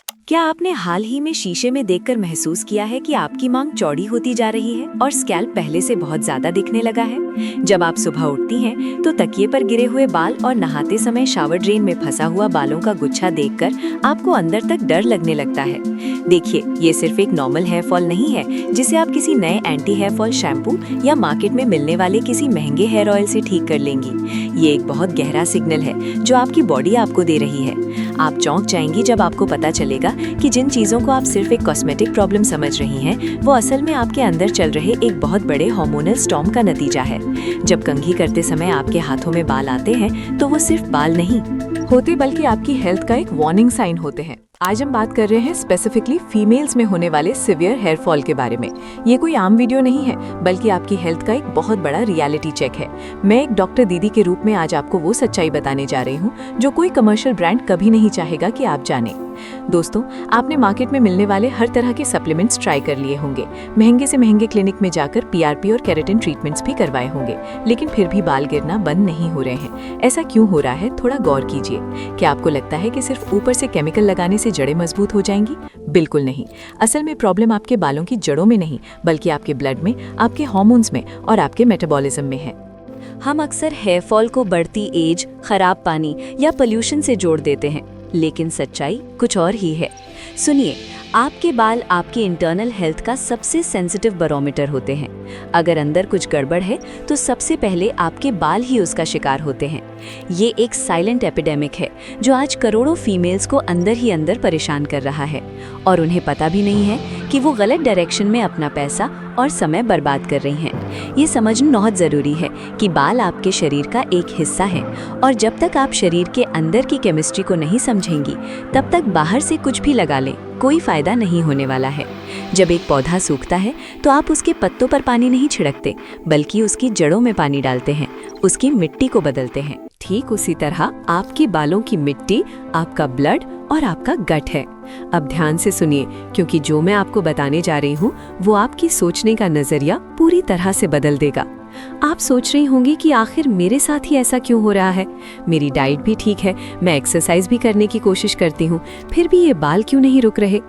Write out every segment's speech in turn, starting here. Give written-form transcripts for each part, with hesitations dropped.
क्या आपने हाल ही में शीशे में देखकर महसूस किया है कि आपकी मांग चौड़ी होती जा रही है और स्कैल्प पहले से बहुत ज्यादा दिखने लगा है? जब आप सुबह उठती हैं, तो तकिए पर गिरे हुए बाल और नहाते समय शावर ड्रेन में फंसा हुआ बालों का गुच्छा देखकर आपको अंदर तक डर लगने लगता है। देखिए, ये सिर्फ एक नॉर्मल हेयर फॉल नहीं है जिसे आप किसी नए एंटी हेयर फॉल शैम्पू या मार्केट में मिलने वाले किसी महंगे हेयर ऑयल से ठीक कर लेंगी। ये एक बहुत गहरा सिग्नल है जो आपकी बॉडी आपको दे रही है। आप चौंक जाएंगी जब आपको पता चलेगा कि जिन चीजों को आप सिर्फ एक कॉस्मेटिक प्रॉब्लम समझ रही हैं, वो असल में आपके अंदर चल रहे एक बहुत बड़े हार्मोनल स्टॉर्म का नतीजा है। जब कंघी करते समय आपके हाथों में बाल आते हैं, तो वो सिर्फ बाल नहीं होते बल्कि आपकी हेल्थ का एक वार्निंग साइन होते हैं। आज हम बात कर रहे हैं स्पेसिफिकली फीमेल्स में होने वाले सिवियर हेयर फॉल के बारे में। ये कोई आम वीडियो नहीं है, बल्कि आपकी हेल्थ का एक बहुत बड़ा रियलिटी चेक है। मैं एक डॉक्टर दीदी के रूप में आज आपको वो सच्चाई बताने जा रही हूँ जो कोई कमर्शियल ब्रांड कभी नहीं चाहेगा कि आप जाने। दोस्तों, आपने मार्केट में मिलने वाले हर तरह के सप्लीमेंट्स ट्राई कर लिए होंगे, महंगे से महंगे क्लिनिक में जाकर पीआरपी और केराटिन ट्रीटमेंट्स भी करवाए होंगे, लेकिन फिर भी बाल गिरना बंद नहीं हो रहे हैं। ऐसा क्यों हो रहा है, थोड़ा गौर कीजिए। क्या आपको लगता है कि सिर्फ ऊपर से केमिकल लगाने से जड़ें मजबूत हो जाएंगी? बिल्कुल नहीं। असल में प्रॉब्लम आपके बालों की जड़ों में नहीं, बल्कि आपके ब्लड में, आपके हार्मोन्स में और आपके मेटाबॉलिज्म में है। हम अक्सर हेयर फॉल को बढ़ती एज, खराब पानी या पोल्यूशन से जोड़ देते हैं, लेकिन सच्चाई कुछ और ही है। सुनिए, आपके बाल आपकी इंटरनल हेल्थ का सबसे सेंसिटिव बैरोमीटर होते हैं। अगर अंदर कुछ गड़बड़ है, तो सबसे पहले आपके बाल ही उसका शिकार होते हैं। ये एक साइलेंट एपिडेमिक है जो आज करोड़ों फीमेल्स को अंदर ही अंदर परेशान कर रहा है, और उन्हें पता भी नहीं है कि वो गलत डायरेक्शन में अपना पैसा और समय बर्बाद कर रही हैं। ये समझना बहुत ज़रूरी है कि बाल आपके शरीर का एक हिस्सा है, और जब तक आप शरीर के अंदर की केमिस्ट्री को नहीं समझेंगी, तब तक बाहर से कुछ भी लगा लें, कोई फायदा नहीं होने वाला है। जब एक पौधा सूखता है, तो आप उसके पत्तों पर पानी नहीं छिड़कते, बल्कि उसकी जड़ों में पानी डालते हैं, उसकी मिट्टी को बदलते हैं। ठीक उसी तरह आपके बालों की मिट्टी आपका ब्लड और आपका गट है। अब ध्यान से सुनिए, क्योंकि जो मैं आपको बताने जा रही हूँ वो आपकी सोचने का नजरिया पूरी तरह से बदल देगा। आप सोच रही होंगी कि आखिर मेरे साथ ही ऐसा क्यों हो रहा है? मेरी डाइट भी ठीक है, मैं एक्सरसाइज भी करने की कोशिश करती हूँ, फिर भी ये बाल क्यों नहीं रुक रहे?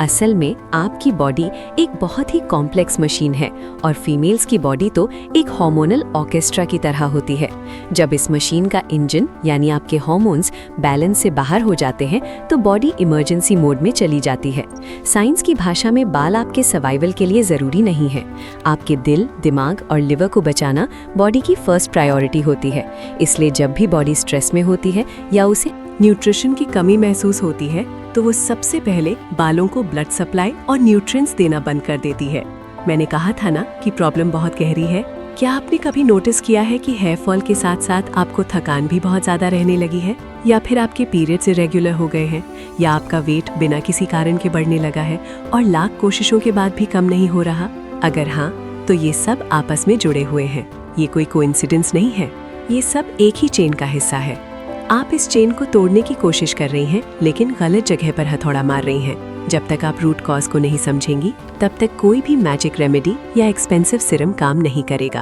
असल में आपकी बॉडी एक बहुत ही कॉम्प्लेक्स मशीन है, और फीमेल्स की बॉडी तो एक हार्मोनल ऑर्केस्ट्रा की तरह होती है। जब इस मशीन का इंजन यानी आपके हार्मोन्स बैलेंस से बाहर हो जाते हैं, तो बॉडी इमरजेंसी मोड में चली जाती है। साइंस की भाषा में बाल आपके सर्वाइवल के लिए जरूरी नहीं है। आपके दिल, दिमाग और लिवर को बचाना बॉडी की फर्स्ट प्रायोरिटी होती है। इसलिए जब भी बॉडी स्ट्रेस में होती है या उसे न्यूट्रिशन की कमी महसूस होती है, तो वो सबसे पहले बालों को ब्लड सप्लाई और न्यूट्रिएंट्स देना बंद कर देती है। मैंने कहा था ना कि प्रॉब्लम बहुत गहरी है। क्या आपने कभी नोटिस किया है कि हेयर फॉल के साथ साथ आपको थकान भी बहुत ज्यादा रहने लगी है, या फिर आपके पीरियड्स इरेगुलर हो गए हैं, या आपका वेट बिना किसी कारण के बढ़ने लगा है और लाख कोशिशों के बाद भी कम नहीं हो रहा? अगर हाँ, तो ये सब आपस में जुड़े हुए हैं। ये कोई कोइंसिडेंस नहीं है, ये सब एक ही चेन का हिस्सा है। आप इस चेन को तोड़ने की कोशिश कर रही हैं, लेकिन गलत जगह पर हथौड़ा मार रही हैं। जब तक आप रूट कॉज को नहीं समझेंगी, तब तक कोई भी मैजिक रेमेडी या एक्सपेंसिव सिरम काम नहीं करेगा।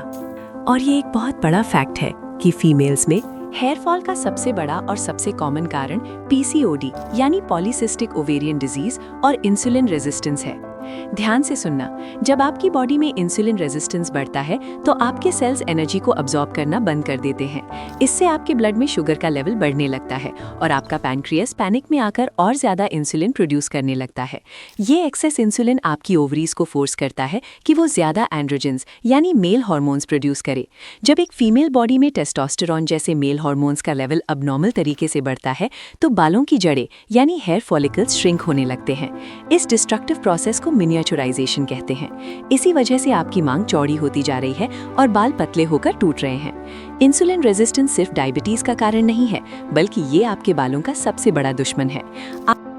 और ये एक बहुत बड़ा फैक्ट है कि फीमेल्स में हेयर फॉल का सबसे बड़ा और सबसे कॉमन कारण पीसीओडी यानी पॉलीसिस्टिक ओवेरियन डिजीज और इंसुलिन रेजिस्टेंस है। ध्यान से सुनना, जब आपकी बॉडी में इंसुलिन रेजिस्टेंस बढ़ता है, तो आपके सेल्स एनर्जी को अब्सॉर्ब करना बंद कर देते हैं। इससे आपके ब्लड में शुगर का लेवल बढ़ने लगता है, और आपका पैनक्रियास पैनिक में आकर और ज्यादा इंसुलिन प्रोड्यूस करने लगता है। ये एक्सेस इंसुलिन आपकी ओवरीज को फोर्स करता है कि वो ज्यादा एंड्रोजेंस यानी मेल हार्मोन्स प्रोड्यूस करे। जब एक फीमेल बॉडी में टेस्टोस्टेरोन जैसे मेल हार्मोन्स का लेवल अबनॉर्मल तरीके से बढ़ता है, तो बालों की जड़ें यानी हेयर फॉलिकल्स श्रिंक होने लगते हैं। इस डिस्ट्रक्टिव प्रोसेस को मिनिएचराइजेशन कहते हैं। इसी वजह से आपकी मांग चौड़ी होती जा रही है और बाल पतले होकर टूट रहे हैं। इंसुलिन रेजिस्टेंस सिर्फ डायबिटीज का कारण नहीं है, बल्कि ये आपके बालों का सबसे बड़ा दुश्मन है।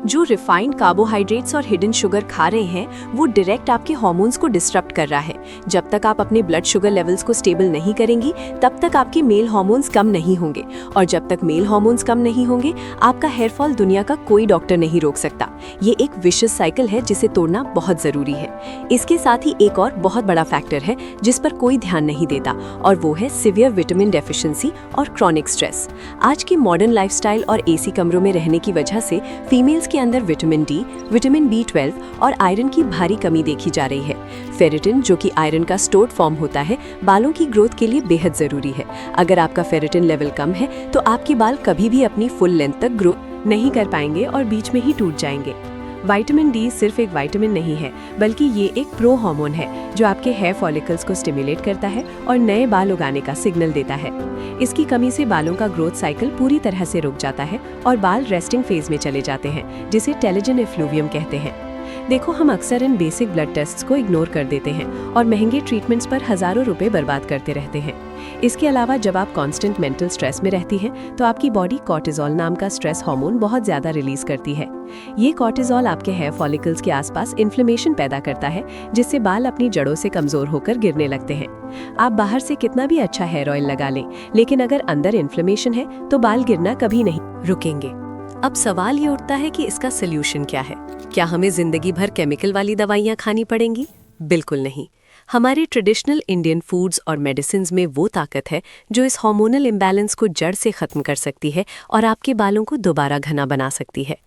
जो रिफाइंड कार्बोहाइड्रेट्स और हिडन शुगर खा रहे हैं, वो डायरेक्ट आपके हार्मोन्स को डिस्टर्ब कर रहा है। जब तक आप अपने ब्लड शुगर लेवल्स को स्टेबल नहीं करेंगी, तब तक आपके मेल हार्मोन्स कम नहीं होंगे, और जब तक मेल हार्मोन्स कम नहीं होंगे, आपका हेयर फॉल दुनिया का कोई डॉक्टर नहीं रोक सकता। ये एक विशियस साइकिल है जिसे तोड़ना बहुत जरूरी है। इसके साथ ही एक और बहुत बड़ा फैक्टर है जिस पर कोई ध्यान नहीं देता, और वो है सिवियर विटामिन डेफिशिएंसी और क्रॉनिक स्ट्रेस। आज की मॉडर्न लाइफस्टाइल और एसी कमरों में रहने की वजह से फीमेल्स के अंदर विटामिन डी, विटामिन B12 और आयरन की भारी कमी देखी जा रही है। फेरिटिन, जो कि आयरन का स्टोर्ड फॉर्म होता है, बालों की ग्रोथ के लिए बेहद ज़रूरी है। अगर आपका फेरिटिन लेवल कम है तो आपके बाल कभी भी अपनी फुल लेंथ तक ग्रो नहीं कर पाएंगे और बीच में ही टूट जाएंगे। विटामिन डी सिर्फ एक विटामिन नहीं है, बल्कि ये एक प्रो हार्मोन है जो आपके हेयर फॉलिकल्स को स्टिमुलेट करता है और नए बाल उगाने का सिग्नल देता है। इसकी कमी से बालों का ग्रोथ साइकिल पूरी तरह से रुक जाता है और बाल रेस्टिंग फेज में चले जाते हैं, जिसे टेलोजन एफ्लूवियम कहते हैं। देखो, हम अक्सर इन बेसिक ब्लड टेस्ट्स को इग्नोर कर देते हैं और महंगे ट्रीटमेंट्स पर हज़ारों रुपए बर्बाद करते रहते हैं। इसके अलावा जब आप कांस्टेंट मेंटल स्ट्रेस में रहती हैं तो आपकी बॉडी कॉर्टिसोल नाम का स्ट्रेस हार्मोन बहुत ज़्यादा रिलीज करती है। ये कॉर्टिसोल आपके हेयर फॉलिकल्स के आसपास इन्फ्लेमेशन पैदा करता है, जिससे बाल अपनी जड़ों से कमज़ोर होकर गिरने लगते हैं। आप बाहर से कितना भी अच्छा हेयर ऑयल लगा लें, लेकिन अगर अंदर इन्फ्लेमेशन है तो बाल गिरना कभी नहीं रुकेंगे। अब सवाल ये उठता है कि इसका सोल्यूशन क्या है? क्या हमें जिंदगी भर केमिकल वाली दवाइयाँ खानी पड़ेंगी? बिल्कुल नहीं। हमारे ट्रेडिशनल इंडियन फूड्स और मेडिसिन्स में वो ताकत है जो इस हार्मोनल इम्बैलेंस को जड़ से ख़त्म कर सकती है और आपके बालों को दोबारा घना बना सकती है।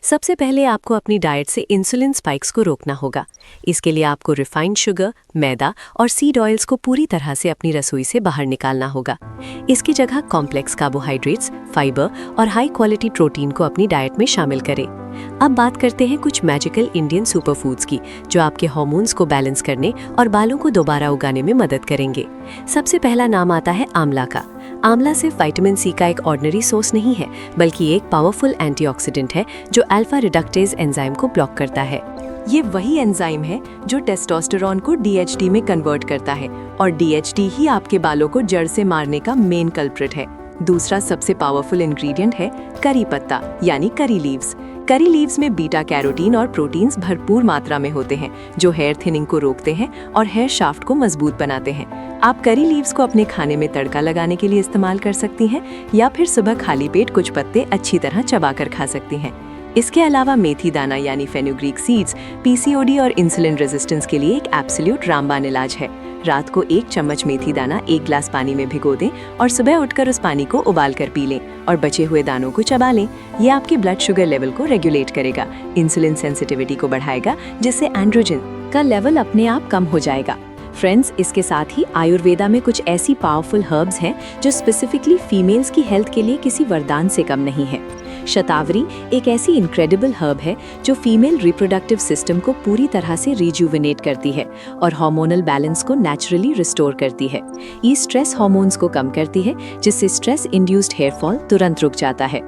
सबसे पहले आपको अपनी डाइट से इंसुलिन स्पाइक्स को रोकना होगा। इसके लिए आपको रिफाइंड शुगर, मैदा और सीड ऑयल्स को पूरी तरह से अपनी रसोई से बाहर निकालना होगा। इसकी जगह कॉम्प्लेक्स कार्बोहाइड्रेट्स, फाइबर और हाई क्वालिटी प्रोटीन को अपनी डाइट में शामिल करें। अब बात करते हैं कुछ मैजिकल इंडियन सुपरफूड्स की, जो आपके हार्मोन्स को बैलेंस करने और बालों को दोबारा उगाने में मदद करेंगे। सबसे पहला नाम आता है आंवला का। आंवला सिर्फ विटामिन सी का एक ऑर्डिनरी सोर्स नहीं है, बल्कि एक पावरफुल एंटीऑक्सीडेंट है जो अल्फा रिडक्टेज एंजाइम को ब्लॉक करता है। ये वही एंजाइम है जो टेस्टोस्टेरोन को DHT में कन्वर्ट करता है और DHT ही आपके बालों को जड़ से मारने का मेन कल्प्रिट है। दूसरा सबसे पावरफुल इंग्रेडिएंट है करी पत्ता यानी करी लीव्स। करी लीव्स में बीटा कैरोटीन और प्रोटीन्स भरपूर मात्रा में होते हैं, जो हेयर थिनिंग को रोकते हैं और हेयर शाफ्ट को मजबूत बनाते हैं। आप करी लीव्स को अपने खाने में तड़का लगाने के लिए इस्तेमाल कर सकती हैं या फिर सुबह खाली पेट कुछ पत्ते अच्छी तरह चबाकर खा सकती हैं। इसके अलावा मेथी दाना यानी फेनुग्रीक सीड्स PCOD और इंसुलिन रेजिस्टेंस के लिए एक एब्सोल्यूट रामबाण इलाज है। रात को 1 चम्मच मेथी दाना 1 ग्लास पानी में भिगो दें और सुबह उठकर उस पानी को उबाल कर पी लें और बचे हुए दानों को चबा लें। ये आपके ब्लड शुगर लेवल को रेगुलेट करेगा, इंसुलिन सेंसिटिविटी को बढ़ाएगा, जिससे एंड्रोजन का लेवल अपने आप कम हो जाएगा। फ्रेंड्स, इसके साथ ही आयुर्वेदा में कुछ ऐसी पावरफुल हर्ब्स हैं जो स्पेसिफिकली फीमेल्स की हेल्थ के लिए किसी वरदान से कम नहीं है। शतावरी एक ऐसी इनक्रेडिबल हर्ब है जो फीमेल रिप्रोडक्टिव सिस्टम को पूरी तरह से रिजुविनेट करती है और हार्मोनल बैलेंस को नेचुरली रिस्टोर करती है। ये स्ट्रेस हार्मोन्स को कम करती है, जिससे स्ट्रेस इंड्यूस्ड हेयर फॉल तुरंत रुक जाता है।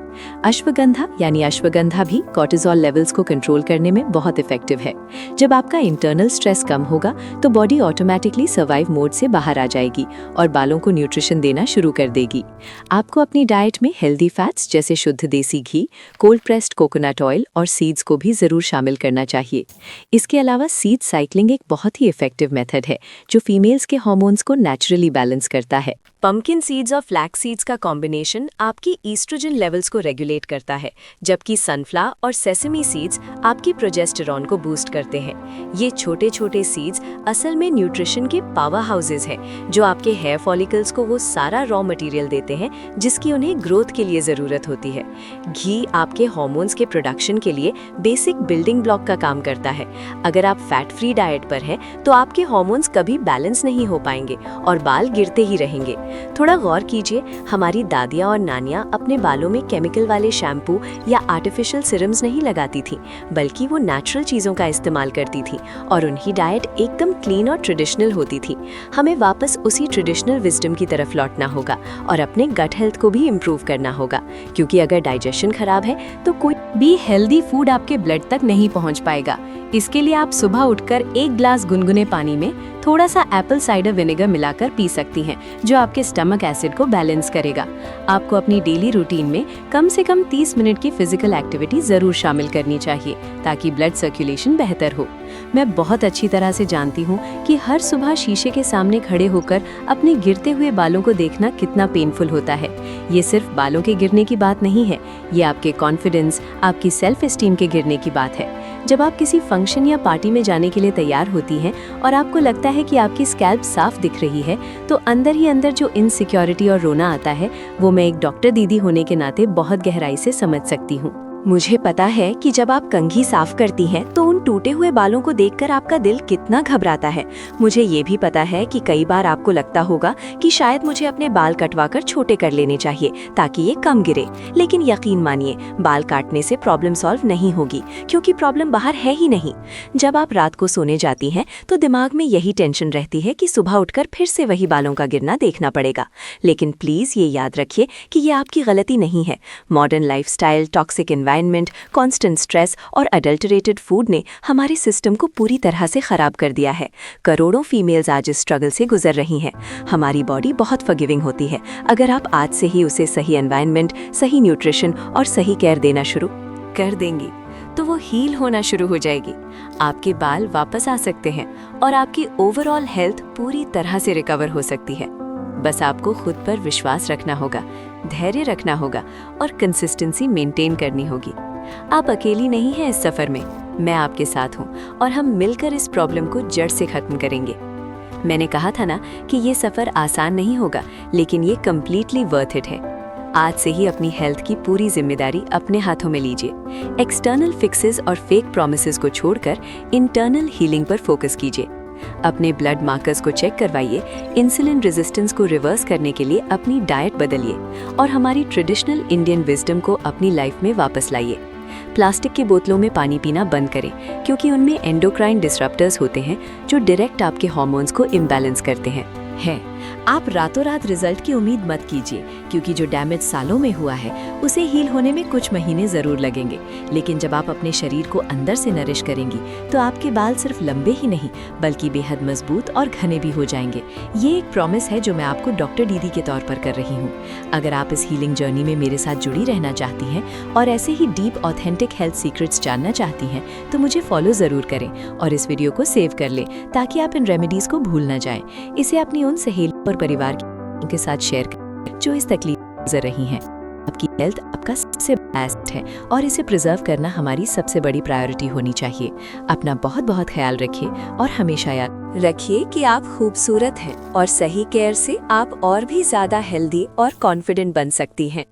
अश्वगंधा यानी अश्वगंधा भी कॉर्टिसोल लेवल्स को कंट्रोल करने में बहुत इफेक्टिव है। जब आपका इंटरनल स्ट्रेस कम होगा तो बॉडी ऑटोमेटिकली सर्वाइव मोड से बाहर आ जाएगी और बालों को न्यूट्रिशन देना शुरू कर देगी। आपको अपनी डाइट में हेल्दी फैट्स जैसे शुद्ध देसी घी, कोल्ड प्रेस्ड कोकोनट ऑयल और सीड्स को भी जरूर शामिल करना चाहिए। इसके अलावा सीड साइक्लिंग एक बहुत ही इफेक्टिव मेथड है जो फीमेल्स के हार्मोन्स को नेचुरली बैलेंस करता है। पंपकिन सीड्स और फ्लैक्स सीड्स का कॉम्बिनेशन आपकी ईस्ट्रोजन लेवल्स को रेगुलेट करता है, जबकि सनफ्लावर और सेसमी सीड्स आपकी प्रोजेस्टेरॉन को बूस्ट करते हैं। ये छोटे छोटे सीड्स असल में न्यूट्रिशन के पावर हाउसेज हैं, जो आपके हेयर फॉलिकल्स को वो सारा रॉ मटेरियल देते हैं जिसकी उन्हें ग्रोथ के लिए ज़रूरत होती है। घी आपके हार्मोन्स के प्रोडक्शन के लिए बेसिक बिल्डिंग ब्लॉक का काम करता है। अगर आप फैट फ्री डाइट पर हैं तो आपके हार्मोन्स कभी बैलेंस नहीं हो पाएंगे और बाल गिरते ही रहेंगे। थोड़ा गौर कीजिए, हमारी दादियाँ और नानियाँ अपने बालों में केमिकल वाले शैम्पू या आर्टिफिशियल सिरम्स नहीं लगाती थीं, बल्कि वो नेचुरल चीज़ों का इस्तेमाल करती थीं और उनकी डाइट एकदम क्लीन और ट्रेडिशनल होती थी। हमें वापस उसी ट्रेडिशनल विजडम की तरफ लौटना होगा और अपने गट हेल्थ को भी इम्प्रूव करना होगा, क्योंकि अगर डाइजेशन खराब है तो कोई भी हेल्दी फूड आपके ब्लड तक नहीं पहुँच पाएगा। इसके लिए आप सुबह उठकर 1 ग्लास गुनगुने पानी में थोड़ा सा एप्पल साइडर विनेगर मिलाकर पी सकती हैं, जो आपके स्टमक एसिड को बैलेंस करेगा। आपको अपनी डेली रूटीन में कम से कम 30 मिनट की फिजिकल एक्टिविटी जरूर शामिल करनी चाहिए ताकि ब्लड सर्कुलेशन बेहतर हो। मैं बहुत अच्छी तरह से जानती हूँ कि हर सुबह शीशे के सामने खड़े होकर अपने गिरते हुए बालों को देखना कितना पेनफुल होता है। ये सिर्फ बालों के गिरने की बात नहीं है, ये आपके कॉन्फिडेंस, आपकी सेल्फ एस्टीम के गिरने की बात है। जब आप किसी फंक्शन या पार्टी में जाने के लिए तैयार होती हैं और आपको लगता है कि आपकी स्कैल्प साफ दिख रही है, तो अंदर ही अंदर जो इनसिक्योरिटी और रोना आता है, वो मैं एक डॉक्टर दीदी होने के नाते बहुत गहराई से समझ सकती हूँ। मुझे पता है कि जब आप कंघी साफ करती हैं तो उन टूटे हुए बालों को देखकर आपका दिल कितना घबराता है। मुझे ये भी पता है कि कई बार आपको लगता होगा कि शायद मुझे अपने बाल कटवाकर छोटे कर लेने चाहिए ताकि ये कम गिरे। लेकिन यकीन मानिए, बाल काटने से प्रॉब्लम सॉल्व नहीं होगी, क्योंकि प्रॉब्लम बाहर है ही नहीं। जब आप रात को सोने जाती हैं तो दिमाग में यही टेंशन रहती है कि सुबह उठकर फिर से वही बालों का गिरना देखना पड़ेगा। लेकिन प्लीज ये याद रखिए कि ये आपकी गलती नहीं है। Modern lifestyle, toxic environment, constant stress और अडल्टरेटेड फूड ने हमारे सिस्टम को पूरी तरह से खराब कर दिया है। करोड़ों फीमेल्स आज इस स्ट्रगल से गुजर रही हैं। हमारी बॉडी बहुत फॉरगिविंग होती है अगर आप आज से ही उसे सही एनवायरनमेंट, सही न्यूट्रिशन और सही केयर देना शुरू कर देंगी तो वो हील होना शुरू हो जाएगी। आपके बाल वापस आ सकते हैं और आपकी ओवरऑल हेल्थ पूरी तरह से रिकवर हो सकती है। बस आपको खुद पर विश्वास रखना होगा, धैर्य रखना होगा और कंसिस्टेंसी मेंटेन करनी होगी। आप अकेली नहीं हैं इस सफर में, मैं आपके साथ हूँ और हम मिलकर इस प्रॉब्लम को जड़ से खत्म करेंगे। मैंने कहा था ना कि ये सफर आसान नहीं होगा, लेकिन ये कम्प्लीटली वर्थ इट है। आज से ही अपनी हेल्थ की पूरी जिम्मेदारी अपने हाथों में लीजिए। एक्सटर्नल फिक्सेस और फेक प्रॉमिसेस को छोड़कर इंटरनल हीलिंग पर फोकस कीजिए। अपने ब्लड मार्कर्स को चेक करवाइए, इंसुलिन रेजिस्टेंस को रिवर्स करने के लिए अपनी डाइट बदलिए और हमारी ट्रेडिशनल इंडियन विजडम को अपनी लाइफ में वापस लाइए। प्लास्टिक की बोतलों में पानी पीना बंद करें, क्योंकि उनमें एंडोक्राइन डिसरप्टर्स होते हैं जो डायरेक्ट आपके हार्मोन्स को इम्बैलेंस करते हैं। आप रातों रात रिजल्ट की उम्मीद मत कीजिए, क्योंकि जो डैमेज सालों में हुआ है उसे हील होने में कुछ महीने जरूर लगेंगे। लेकिन जब आप अपने शरीर को अंदर से नरिश करेंगी तो आपके बाल सिर्फ लंबे ही नहीं बल्कि बेहद मजबूत और घने भी हो जाएंगे। ये एक प्रॉमिस है जो मैं आपको डॉक्टर दीदी के तौर पर कर रही हूँ। अगर आप इस हीलिंग जर्नी में मेरे साथ जुड़ी रहना चाहती हैं और ऐसे ही डीप ऑथेंटिक हेल्थ सीक्रेट्स जानना चाहती हैं तो मुझे फॉलो जरूर करें और इस वीडियो को सेव कर लें ताकि आप इन रेमेडीज को भूल ना जाएं। इसे अपनी उन सहेलियों और परिवार के साथ शेयर करें जो इस तकलीफ में गुजर रही हैं। आपकी हेल्थ आपका सबसे बड़ा एसेट है और इसे प्रिजर्व करना हमारी सबसे बड़ी प्रायोरिटी होनी चाहिए। अपना बहुत बहुत ख्याल रखिए और हमेशा याद रखिए कि आप खूबसूरत हैं और सही केयर से आप और भी ज्यादा हेल्दी और कॉन्फिडेंट बन सकती हैं।